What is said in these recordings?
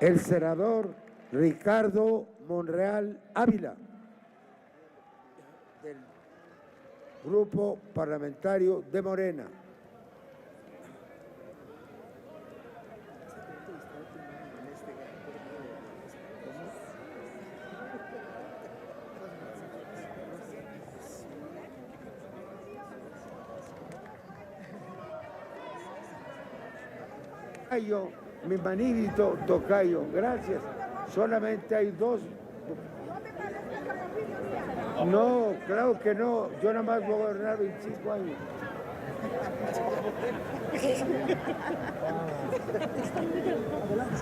el senador Ricardo Monreal Ávila, del Grupo Parlamentario de Morena. Tocayo, mi manito Tocayo, gracias. Solamente hay dos. No, claro que no. Yo nada más voy a gobernar 25 años.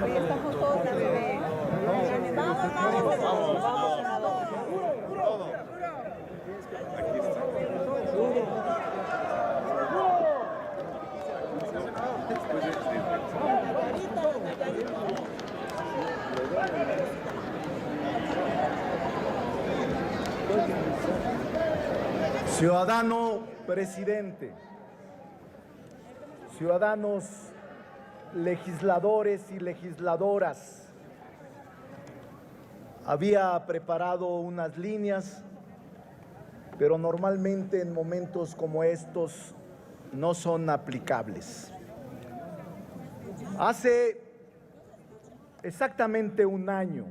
Hoy estamos todos de bebé. Ciudadano presidente, ciudadanos legisladores y legisladoras, había preparado unas líneas, pero normalmente en momentos como estos no son aplicables. Hace exactamente un año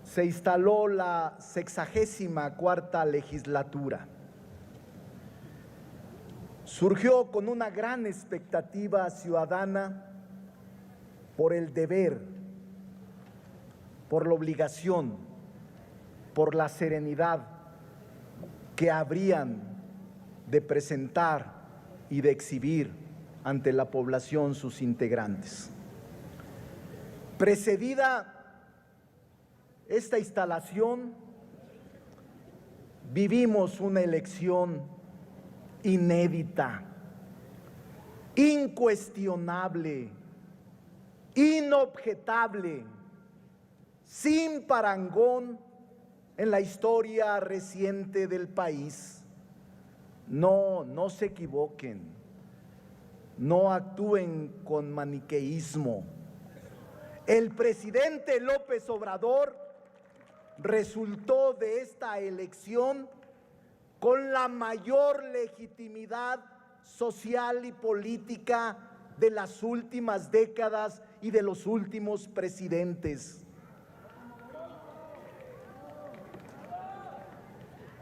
se instaló la 64ª legislatura. Surgió con una gran expectativa ciudadana por el deber, por la obligación, por la serenidad que habrían de presentar y de exhibir ante la población sus integrantes. Precedida esta instalación, vivimos una elección inédita, incuestionable, inobjetable, sin parangón en la historia reciente del país. No se equivoquen, no actúen con maniqueísmo. El presidente López Obrador resultó de esta elección con la mayor legitimidad social y política de las últimas décadas y de los últimos presidentes.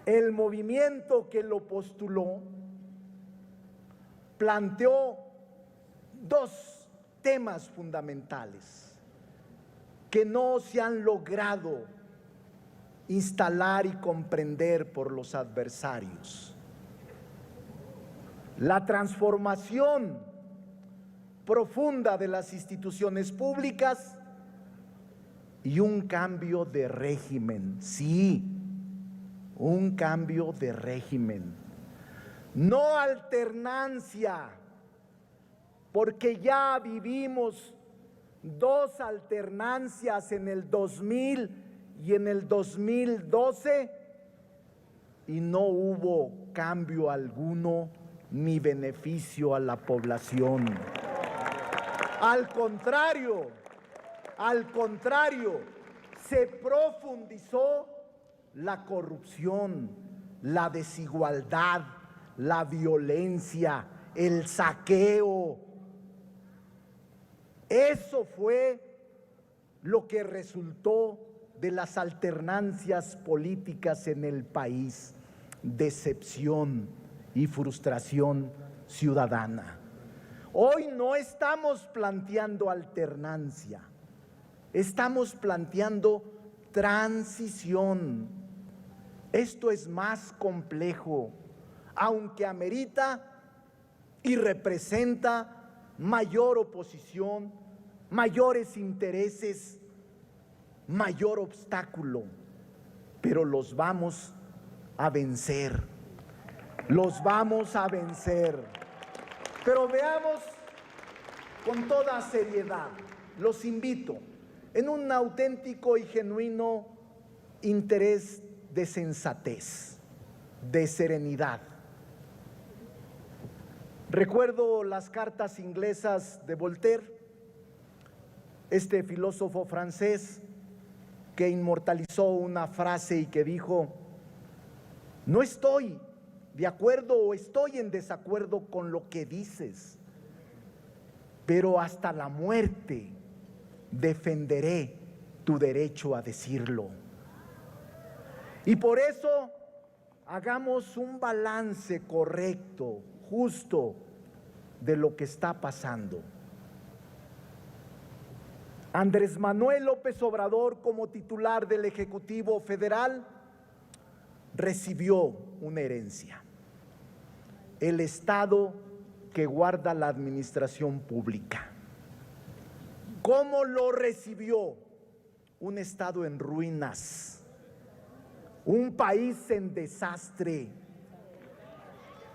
El movimiento que lo postuló planteó dos temas fundamentales que no se han logrado instalar y comprender por los adversarios. La transformación profunda de las instituciones públicas y un cambio de régimen, sí, un cambio de régimen. No alternancia, porque ya vivimos dos alternancias en el 2000 y en el 2012 y no hubo cambio alguno ni beneficio a la población. Al contrario, se profundizó la corrupción, la desigualdad, la violencia, el saqueo. Eso fue lo que resultó de las alternancias políticas en el país: decepción y frustración ciudadana. Hoy no estamos planteando alternancia, estamos planteando transición. Esto es más complejo, aunque amerita y representa mayor oposición, mayores intereses, mayor obstáculo, pero los vamos a vencer, los vamos a vencer. Pero veamos con toda seriedad, los invito, en un auténtico y genuino interés de sensatez, de serenidad. Recuerdo las cartas inglesas de Voltaire, este filósofo francés que inmortalizó una frase y que dijo: no estoy de acuerdo o estoy en desacuerdo con lo que dices, pero hasta la muerte defenderé tu derecho a decirlo. Y por eso hagamos un balance correcto, justo, de lo que está pasando. Andrés Manuel López Obrador, como titular del Ejecutivo Federal, recibió una herencia: el Estado que guarda la administración pública. ¿Cómo lo recibió? Un Estado en ruinas, un país en desastre,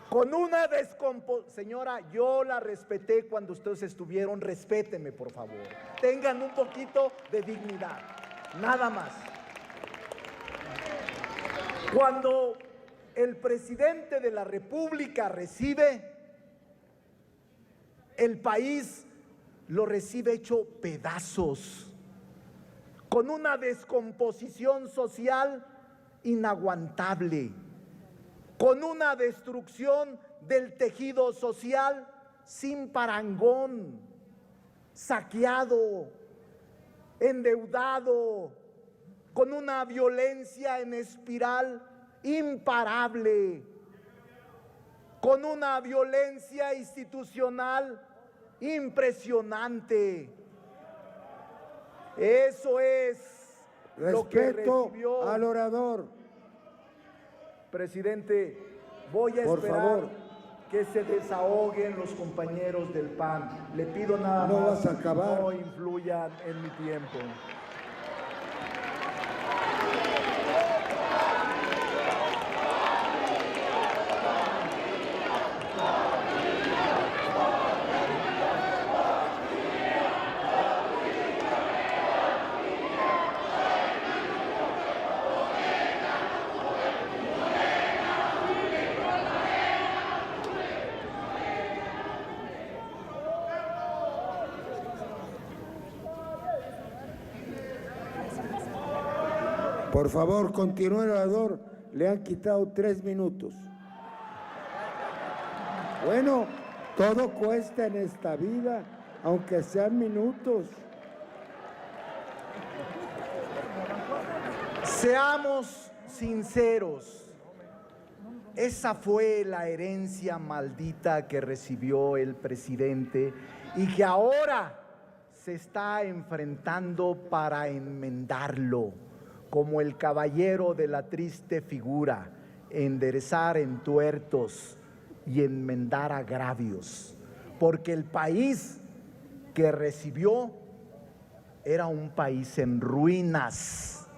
con una descomposición. Señora, yo la respeté cuando ustedes estuvieron, respétenme por favor, tengan un poquito de dignidad, nada más. Cuando el presidente de la República recibe, el país lo recibe hecho pedazos, con una descomposición social inaguantable, con una destrucción del tejido social sin parangón, saqueado, endeudado, con una violencia en espiral imparable, con una violencia institucional impresionante. Eso es lo que recibió. Al orador. Presidente, voy a esperar que se desahoguen los compañeros del PAN. Le pido nada No más vas a acabar. que no influyan en mi tiempo. Por favor, continúe el orador. Le han quitado 3 minutos. Bueno, todo cuesta en esta vida, aunque sean minutos. Seamos sinceros, esa fue la herencia maldita que recibió el presidente y que ahora se está enfrentando para enmendarlo, como el caballero de la triste figura, enderezar entuertos y enmendar agravios, porque el país que recibió era un país en ruinas,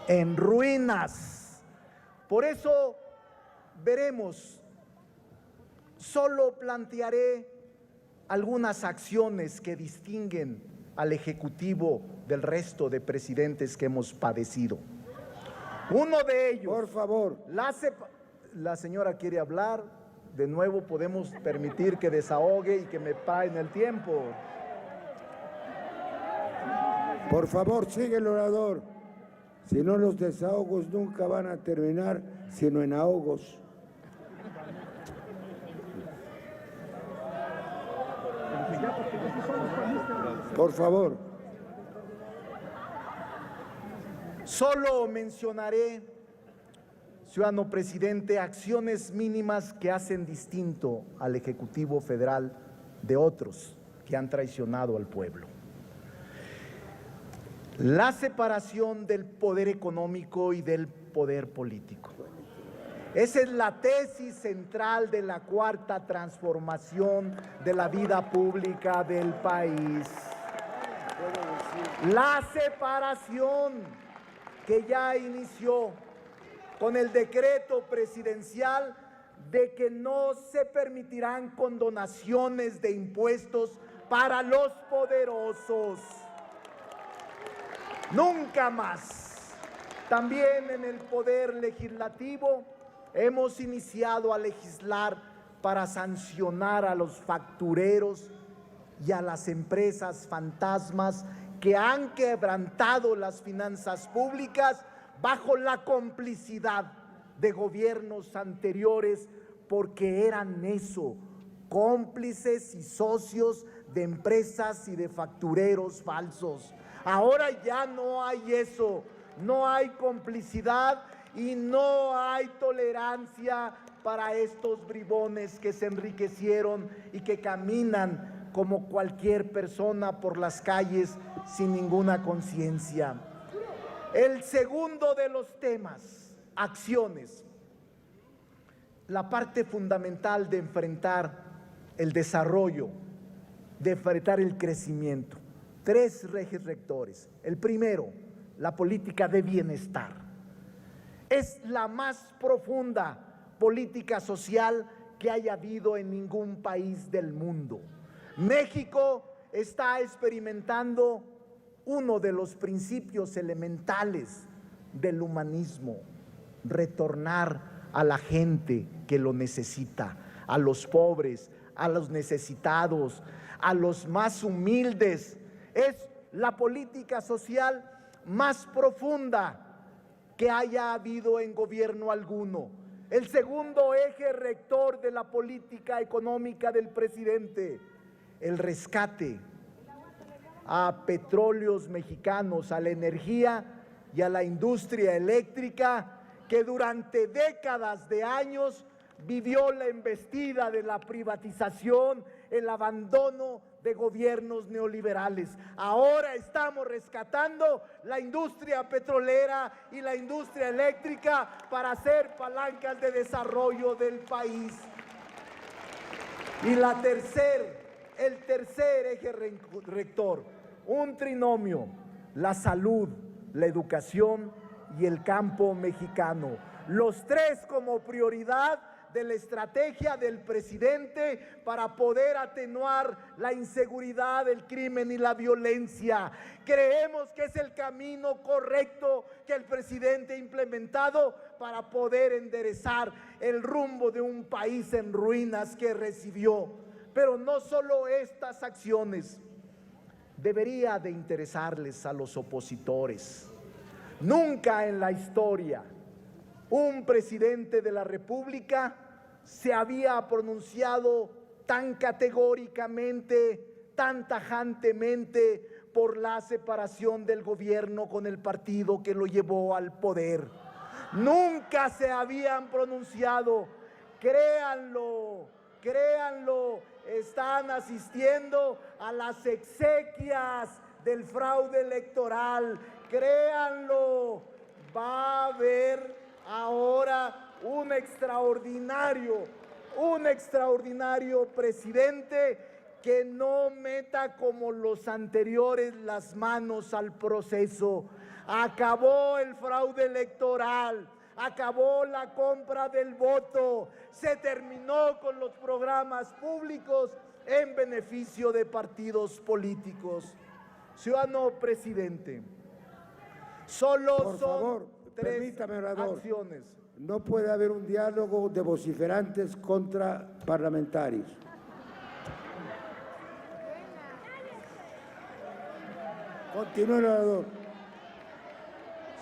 en ruinas. Por eso veremos, solo plantearé algunas acciones que distinguen al Ejecutivo del resto de presidentes que hemos padecido. Uno de ellos… Por favor. La señora quiere hablar. De nuevo, podemos permitir que desahogue y que me paguen el tiempo. Por favor, sigue el orador. Si no, los desahogos nunca van a terminar, sino en ahogos. Por favor. Solo mencionaré, ciudadano presidente, acciones mínimas que hacen distinto al Ejecutivo Federal de otros que han traicionado al pueblo. La separación del poder económico y del poder político. Esa es la tesis central de la cuarta transformación de la vida pública del país. La separación que ya inició con el decreto presidencial de que no se permitirán condonaciones de impuestos para los poderosos. Nunca más. También en el poder legislativo hemos iniciado a legislar para sancionar a los factureros y a las empresas fantasmas que han quebrantado las finanzas públicas bajo la complicidad de gobiernos anteriores, porque eran eso, cómplices y socios de empresas y de factureros falsos. Ahora ya no hay eso, no hay complicidad y no hay tolerancia para estos bribones que se enriquecieron y que caminan como cualquier persona por las calles sin ninguna conciencia. El segundo de los temas, acciones. La parte fundamental de enfrentar el desarrollo, de enfrentar el crecimiento. 3 ejes rectores. El primero, la política de bienestar. Es la más profunda política social que haya habido en ningún país del mundo. México está experimentando uno de los principios elementales del humanismo: retornar a la gente que lo necesita, a los pobres, a los necesitados, a los más humildes. Es la política social más profunda que haya habido en gobierno alguno. El segundo eje rector de la política económica del presidente, el rescate a petróleos mexicanos, a la energía y a la industria eléctrica que durante décadas de años vivió la embestida de la privatización, el abandono de gobiernos neoliberales. Ahora estamos rescatando la industria petrolera y la industria eléctrica para hacer palancas de desarrollo del país. Y el tercer eje rector, un trinomio: la salud, la educación y el campo mexicano. Los 3 como prioridad de la estrategia del presidente para poder atenuar la inseguridad, el crimen y la violencia. Creemos que es el camino correcto que el presidente ha implementado para poder enderezar el rumbo de un país en ruinas que recibió. Pero no solo estas acciones debería de interesarles a los opositores. Nunca en la historia un presidente de la República se había pronunciado tan categóricamente, tan tajantemente por la separación del gobierno con el partido que lo llevó al poder. Nunca se habían pronunciado. Créanlo, están asistiendo a las exequias del fraude electoral. Créanlo, va a haber ahora un extraordinario presidente que no meta como los anteriores las manos al proceso. Acabó el fraude electoral, acabó la compra del voto, se terminó con los programas públicos en beneficio de partidos políticos. Ciudadano presidente, solo Por son favor, 3 permítame, orador. acciones. No puede haber un diálogo de vociferantes contra parlamentarios. Continúe, orador.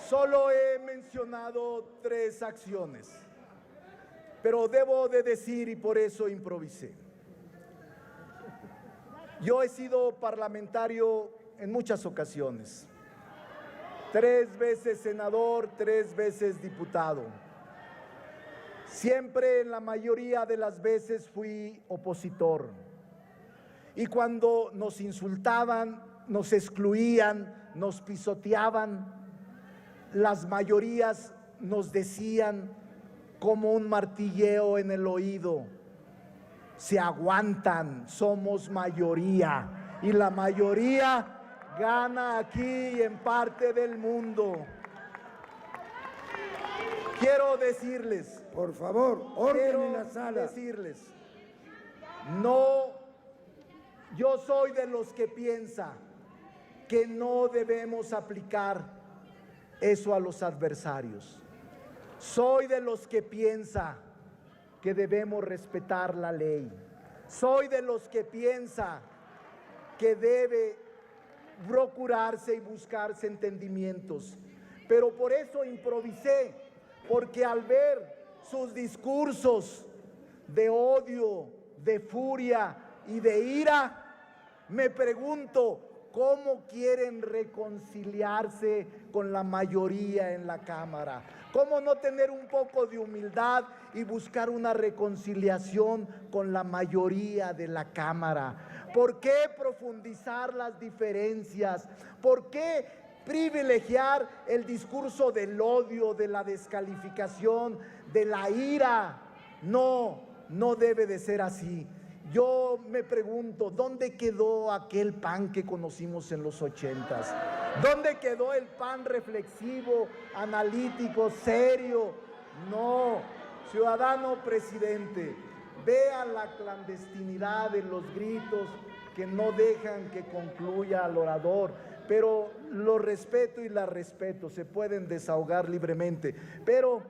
Solo he mencionado 3 acciones, pero debo de decir, y por eso improvisé. Yo he sido parlamentario en muchas ocasiones. 3 veces senador, 3 veces diputado. Siempre, en la mayoría de las veces, fui opositor. Y cuando nos insultaban, nos excluían, nos pisoteaban, las mayorías nos decían como un martilleo en el oído: se aguantan, somos mayoría. Y la mayoría gana aquí y en parte del mundo. Quiero decirles, por favor, orden en la sala. decirles, no, yo soy de los que piensa que no debemos aplicar eso a los adversarios. Soy de los que piensa que debemos respetar la ley. Soy de los que piensa que debe procurarse y buscarse entendimientos. Pero por eso improvisé, porque al ver sus discursos de odio, de furia y de ira, me pregunto cómo quieren reconciliarse con la mayoría en la Cámara. ¿Cómo no tener un poco de humildad y buscar una reconciliación con la mayoría de la Cámara? ¿Por qué profundizar las diferencias? ¿Por qué privilegiar el discurso del odio, de la descalificación, de la ira? No, no debe de ser así. Yo me pregunto, ¿dónde quedó aquel PAN que conocimos en los 80s? ¿Dónde quedó el PAN reflexivo, analítico, serio? No, ciudadano presidente, vea la clandestinidad de los gritos que no dejan que concluya al orador, pero lo respeto y la respeto, se pueden desahogar libremente. Pero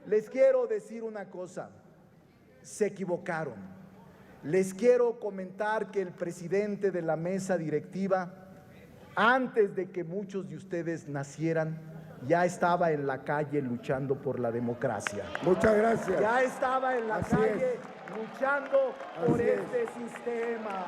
les quiero decir una cosa, se equivocaron. Les quiero comentar que el presidente de la mesa directiva, antes de que muchos de ustedes nacieran, ya estaba en la calle luchando por la democracia. Muchas gracias. Ya estaba en la calle luchando por Así es. este sistema.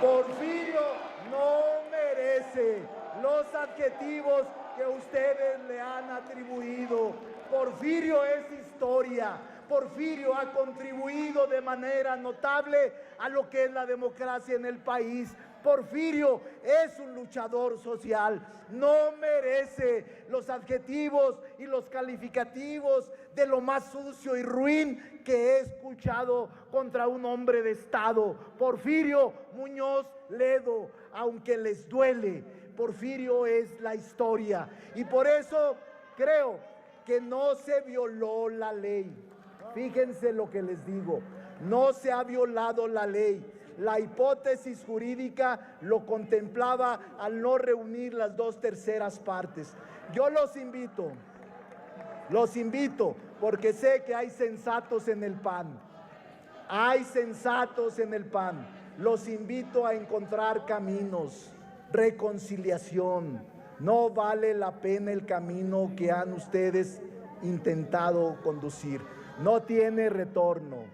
Porfirio no merece los adjetivos que ustedes le han atribuido. Porfirio es historia. Porfirio ha contribuido de manera notable a lo que es la democracia en el país. Porfirio es un luchador social, no merece los adjetivos y los calificativos de lo más sucio y ruin que he escuchado contra un hombre de Estado. Porfirio Muñoz Ledo, aunque les duele, Porfirio es la historia. Y por eso creo que no se violó la ley. Fíjense lo que les digo, no se ha violado la ley. La hipótesis jurídica lo contemplaba al no reunir las 2/3 partes. Yo los invito, porque sé que hay sensatos en el PAN. Hay sensatos en el PAN. Los invito a encontrar caminos, reconciliación. No vale la pena el camino que han ustedes intentado conducir. No tiene retorno.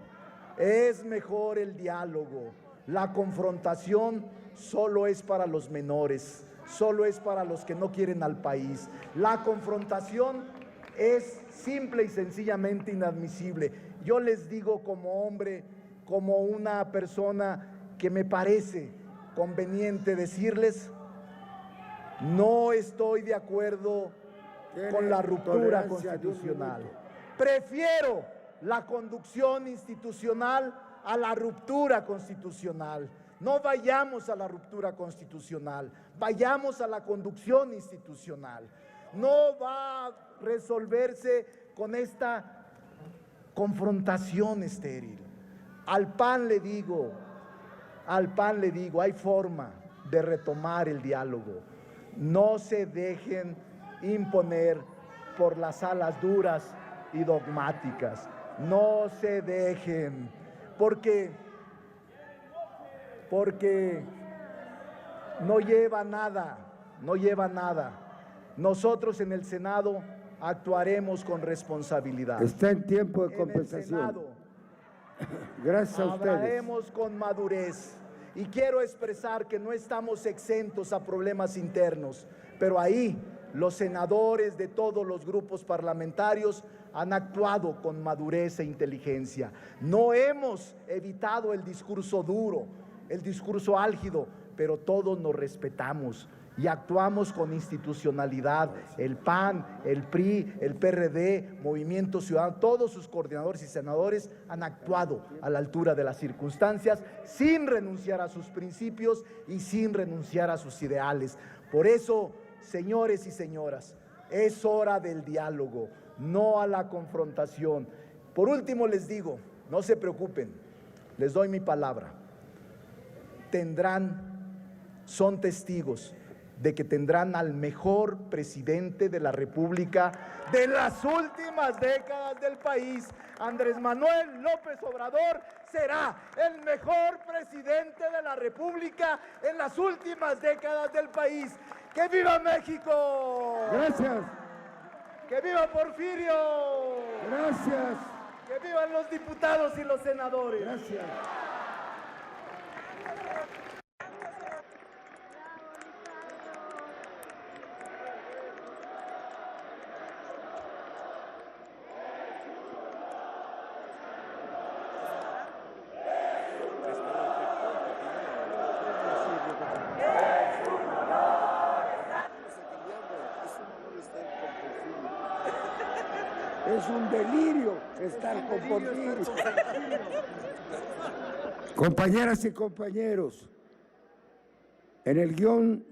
Es mejor el diálogo. La confrontación solo es para los menores, solo es para los que no quieren al país. La confrontación es simple y sencillamente inadmisible. Yo les digo como hombre, como una persona que me parece conveniente decirles, no estoy de acuerdo con la ruptura constitucional. Prefiero la conducción institucional a la ruptura constitucional. No vayamos a la ruptura constitucional, vayamos a la conducción institucional. No va a resolverse con esta confrontación estéril. Al PAN le digo, hay forma de retomar el diálogo. No se dejen imponer por las alas duras y dogmáticas. No se dejen, porque no lleva nada. Nosotros en el Senado actuaremos con responsabilidad. Está en tiempo de En el compensación. Senado Gracias a ustedes. hablaremos con madurez. Y quiero expresar que no estamos exentos a problemas internos, pero ahí los senadores de todos los grupos parlamentarios han actuado con madurez e inteligencia. No hemos evitado el discurso duro, el discurso álgido, pero todos nos respetamos y actuamos con institucionalidad. El PAN, el PRI, el PRD, Movimiento Ciudadano, todos sus coordinadores y senadores han actuado a la altura de las circunstancias, sin renunciar a sus principios y sin renunciar a sus ideales. Por eso, señores y señoras, es hora del diálogo, no a la confrontación. Por último les digo, no se preocupen, les doy mi palabra. Son testigos de que tendrán al mejor presidente de la República de las últimas décadas del país. Andrés Manuel López Obrador será el mejor presidente de la República en las últimas décadas del país. ¡Que viva México! Gracias. ¡Que viva Porfirio! Gracias. ¡Que vivan los diputados y los senadores! Gracias. Es un delirio estar con Porfirio. Compañeras y compañeros, en el guión